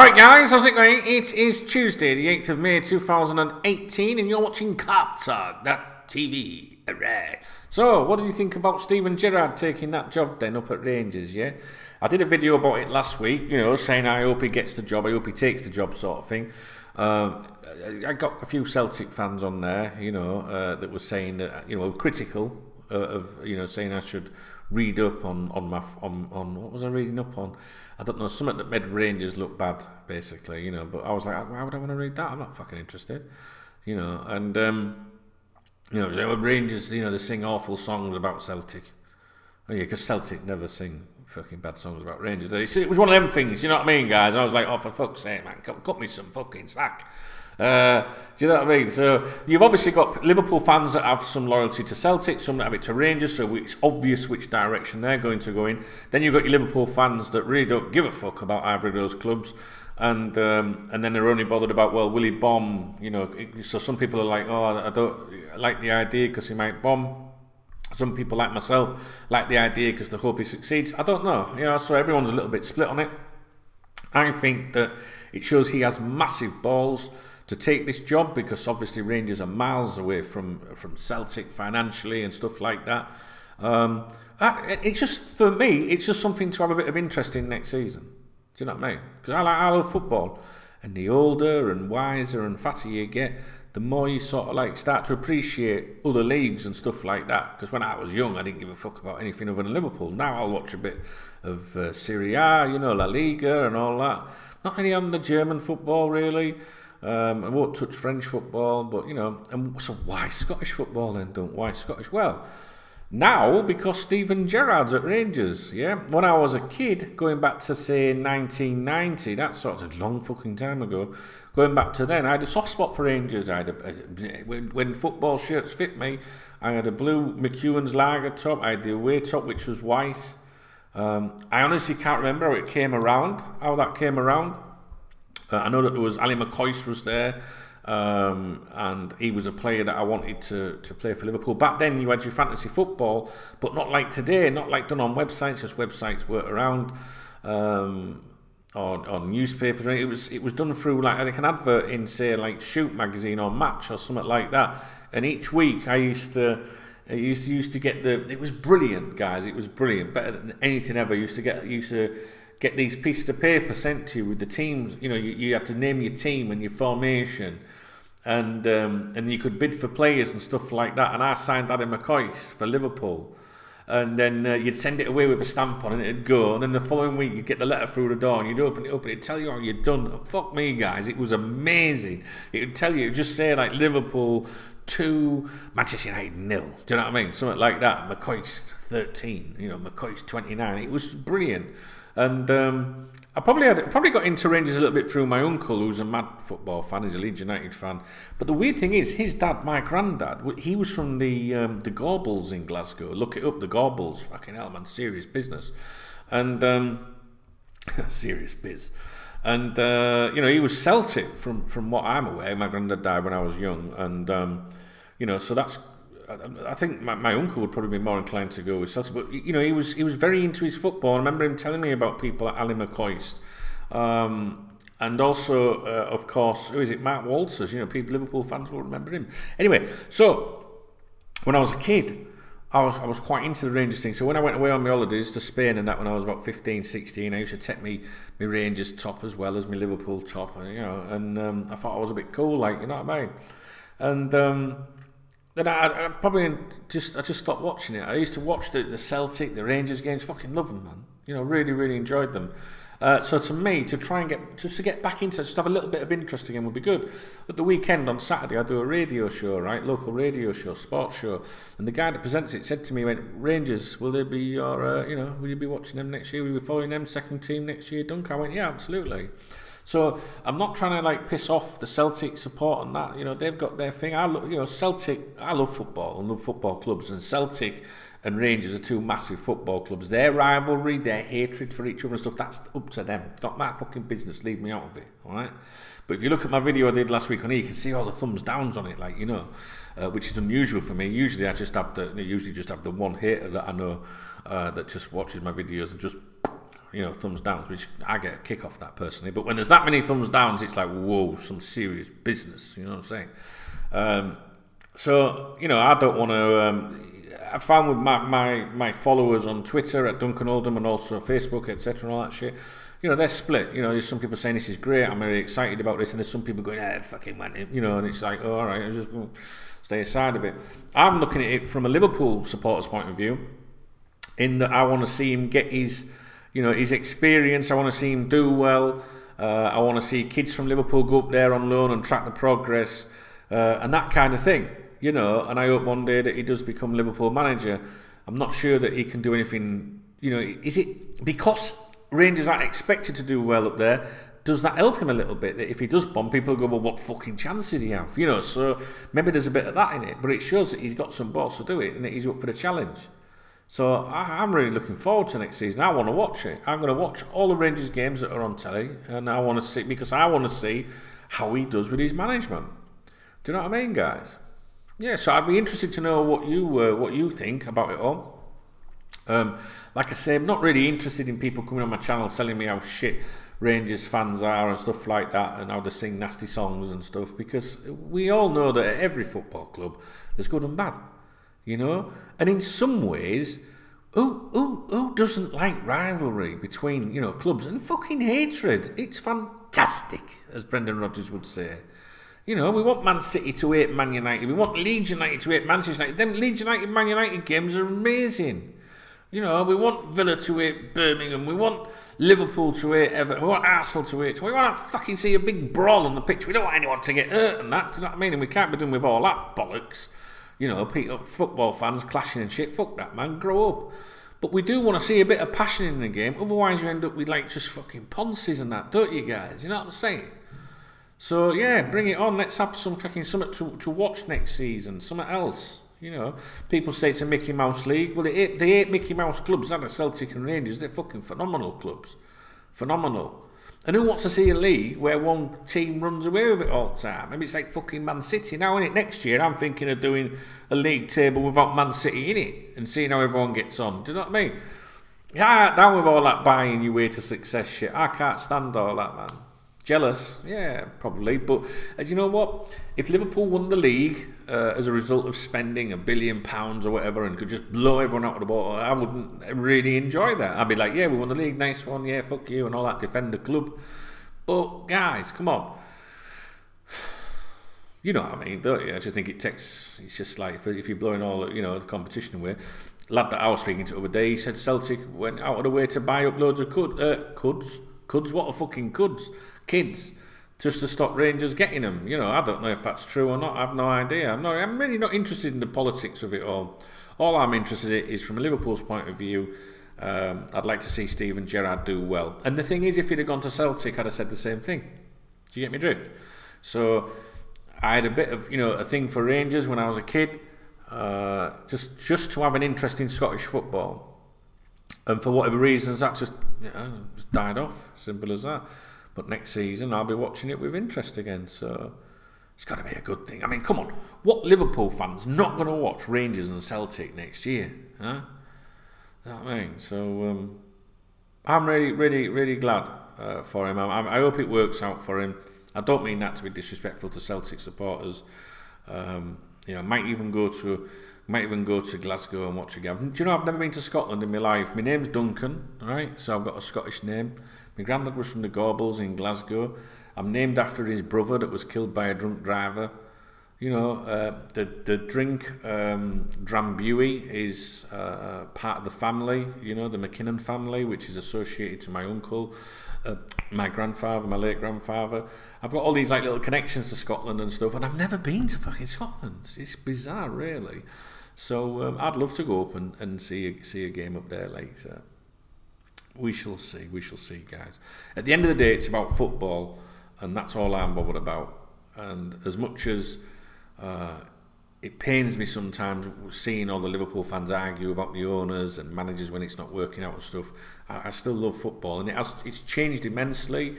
Alright guys, how's it going? It is Tuesday, the 8th of May 2018, and you're watching KopTalk.tv. Alright. So, what do you think about Steven Gerrard taking that job then up at Rangers, yeah? I did a video about it last week, you know, saying I hope he gets the job, I hope he takes the job sort of thing. I got a few Celtic fans on there, you know, that were saying that, you know, critical of, you know, saying I should read up on what was I reading up on? I don't know, something that made Rangers look bad, basically, you know. But I was like, why would I want to read that? I'm not fucking interested, you know. And you know, so Rangers, you know, they sing awful songs about Celtic. Oh yeah, because Celtic never sing fucking bad songs about Rangers. It was one of them things, you know what I mean, guys? And I was like, oh, for fuck's sake, man, cut me some fucking slack. Do you know what I mean? So you've obviously got Liverpool fans that have some loyalty to Celtic, some that have it to Rangers, so it's obvious which direction they're going to go in. Then you've got your Liverpool fans that really don't give a fuck about either of those clubs, and then they're only bothered about, well, will he bomb? You know, so some people are like, oh, I don't like the idea because he might bomb. Some people like myself like the idea because they hope he succeeds. I don't know, you know. So everyone's a little bit split on it. I think that it shows he has massive balls to take this job, because obviously Rangers are miles away from Celtic financially and stuff like that. It's just, for me, it's just something to have a bit of interest in next season. Do you know what I mean? Because I love football, and the older and wiser and fatter you get, the more you sort of like start to appreciate other leagues and stuff like that. Because when I was young, I didn't give a fuck about anything other than Liverpool. Now I'll watch a bit of Serie A, you know, La Liga and all that. Not really on the German football, really. I won't touch French football, but, you know, and so why Scottish football then? Why Scottish? Well, now, because Steven Gerrard's at Rangers, yeah? When I was a kid, going back to, say, 1990, that sort of long fucking time ago, going back to then, I had a soft spot for Rangers. I had when football shirts fit me, I had a blue McEwen's lager top, I had the away top, which was white. I honestly can't remember how that came around. I know that there was Ali McCoist was there, and he was a player that I wanted to play for Liverpool. Back then, you had your fantasy football, but not like today, not like done on websites, because websites weren't around, or newspapers. It was done through like an advert in, say, like Shoot magazine or Match or something like that. And each week I used to get it was brilliant, guys. It was brilliant, better than anything ever. Used to get these pieces of paper sent to you with the teams. You know, you had to name your team and your formation, and you could bid for players and stuff like that. And I signed Ali McCoist for Liverpool, and then you'd send it away with a stamp on it, and it'd go. And then the following week you'd get the letter through the door, and you'd open it up, and it'd tell you how you'd done. And fuck me, guys, it was amazing. It would tell you, it'd just say like Liverpool 2, Manchester United 0. Do you know what I mean? Something like that. McCoist 13, you know, McCoist 29. It was brilliant. And I probably got into Rangers a little bit through my uncle, who's a mad football fan. He's a Leeds United fan. But the weird thing is, his dad, my granddad, he was from the Gorbals in Glasgow. Look it up, the Gorbals. Fucking hell, man, serious business. And serious biz. And you know, he was Celtic from what I'm aware. My granddad died when I was young, and you know, so that's. I think my uncle would probably be more inclined to go with Celtic, but you know, he was very into his football. I remember him telling me about people like Ali McCoist, and also of course, who is it, Mark Walters. You know, Liverpool fans will remember him. Anyway, so when I was a kid, I was quite into the Rangers thing. So when I went away on my holidays to Spain and that, when I was about 15, 16, I used to take my Rangers top as well as my Liverpool top, you know, and I thought I was a bit cool, like, you know what I mean, and. Then I just stopped watching it. I used to watch the Celtic, the Rangers games, fucking love them, man. You know, really enjoyed them. So to me, to try and get back into, just have a little bit of interest again would be good. At the weekend on Saturday, I do a radio show, right, local radio show, sports show, and the guy that presents it said to me, went, Rangers, will they be your, you know, will you be watching them next year? Will you be following them second team next year, Dunk? I went, yeah, absolutely. So I'm not trying to like piss off the Celtic support and that. You know, they've got their thing. You know, Celtic. I love football and love football clubs, and Celtic and Rangers are two massive football clubs. Their rivalry, their hatred for each other and stuff, that's up to them. It's not my fucking business. Leave me out of it, all right? But if you look at my video I did last week on here, you can see all the thumbs downs on it, like, you know, which is unusual for me. Usually I just have the one hater that I know that just watches my videos and just you know, thumbs downs, which I get a kick off that personally. But when there's that many thumbs downs, it's like, whoa, some serious business. You know what I'm saying? So, you know, I don't want to... I found with my followers on Twitter at Duncan Oldham and also Facebook, etc. and all that shit, you know, they're split. You know, there's some people saying this is great, I'm very excited about this, and there's some people going, fucking man, you know, and it's like, oh, all right, I'll just stay aside of it. I'm looking at it from a Liverpool supporter's point of view, in that I want to see him get his, you know, his experience. I want to see him do well. I want to see kids from Liverpool go up there on loan and track the progress, and that kind of thing, you know. And I hope one day that he does become Liverpool manager. I'm not sure that he can do anything, you know. Is it because Rangers aren't expected to do well up there? Does that help him a little bit? That if he does bomb, people go, well, what fucking chance did he have? You know, so maybe there's a bit of that in it, but it shows that he's got some balls to do it and that he's up for the challenge. So I'm really looking forward to next season. I want to watch it. I'm going to watch all the Rangers games that are on telly, and I want to see, because I want to see how he does with his management. Do you know what I mean, guys? Yeah. So I'd be interested to know what you think about it all. Like I say, I'm not really interested in people coming on my channel telling me how shit Rangers fans are and stuff like that, and how they sing nasty songs and stuff, because we all know that at every football club there's good and bad. You know, and in some ways, who doesn't like rivalry between, you know, clubs, and fucking hatred? It's fantastic, as Brendan Rodgers would say. You know, we want Man City to hate Man United. We want Leeds United to hate Manchester United. Them Leeds United Man United games are amazing. You know, we want Villa to hate Birmingham. We want Liverpool to hate Everton. We want Arsenal to hate. We want to fucking see a big brawl on the pitch. We don't want anyone to get hurt and that. Do you know what I mean? And we can't be doing with all that bollocks. You know, football fans clashing and shit. Fuck that, man. Grow up. But we do want to see a bit of passion in the game. Otherwise, you end up with, like, just fucking ponces and that, don't you, guys? You know what I'm saying? So, yeah, bring it on. Let's have some fucking something to watch next season. Something else. You know, people say it's a Mickey Mouse league. Well, they hate Mickey Mouse clubs, aren't they? Celtic and Rangers. They're fucking phenomenal clubs. Phenomenal. And who wants to see a league where one team runs away with it all the time? I mean, it's like fucking Man City. Now, in it next year, I'm thinking of doing a league table without Man City in it and seeing how everyone gets on. Do you know what I mean? Yeah, down with all that buying your way to success shit. I can't stand all that, man. Jealous? Yeah, probably. But you know what? If Liverpool won the league as a result of spending £1 billion or whatever and could just blow everyone out of the ball, I wouldn't really enjoy that. I'd be like, yeah, we won the league, nice one, yeah, fuck you, and all that, defend the club. But, guys, come on. You know what I mean, don't you? I just think it takes, it's just like, if you're blowing all, you know, the competition away. Lad that I was speaking to the other day, he said Celtic went out of the way to buy up loads of Cuds, what a fucking kids, just to stop Rangers getting them. You know, I don't know if that's true or not. I have no idea. I'm really not interested in the politics of it all. All I'm interested in is from Liverpool's point of view. I'd like to see Steven Gerrard do well. And the thing is, if he'd have gone to Celtic, I'd have said the same thing. Do you get me drift? So I had a bit of, you know, a thing for Rangers when I was a kid, just to have an interest in Scottish football. And for whatever reasons, that just, you know, just died off. Simple as that. But next season, I'll be watching it with interest again. So it's got to be a good thing. I mean, come on. What Liverpool fans not going to watch Rangers and Celtic next year? Huh? You know what I mean? So I'm really glad for him. I hope it works out for him. I don't mean that to be disrespectful to Celtic supporters. You know, might even go to Glasgow and watch a game. Do you know, I've never been to Scotland in my life. My name's Duncan, right? So I've got a Scottish name. My granddad was from the Gorbals in Glasgow. I'm named after his brother that was killed by a drunk driver. You know, the drink, Drambuie, is part of the family, you know, the McKinnon family, which is associated to my uncle, my grandfather, my late grandfather. I've got all these like little connections to Scotland and stuff, and I've never been to fucking Scotland. It's bizarre, really. So I'd love to go up and see a game up there later. We shall see, guys. At the end of the day, it's about football, and that's all I'm bothered about. And as much as it pains me sometimes seeing all the Liverpool fans argue about the owners and managers when it's not working out and stuff, I still love football, and it's changed immensely.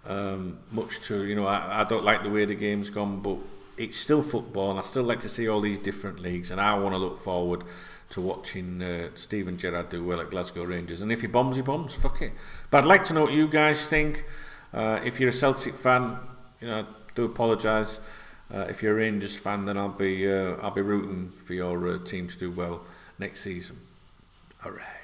Much to, you know, I don't like the way the game's gone, but it's still football, and I still like to see all these different leagues, and I want to look forward to watching Steven Gerrard do well at Glasgow Rangers. And if he bombs, fuck it. But I'd like to know what you guys think. If you're a Celtic fan, I do apologise. If you're a Rangers fan, then I'll be rooting for your team to do well next season. All right.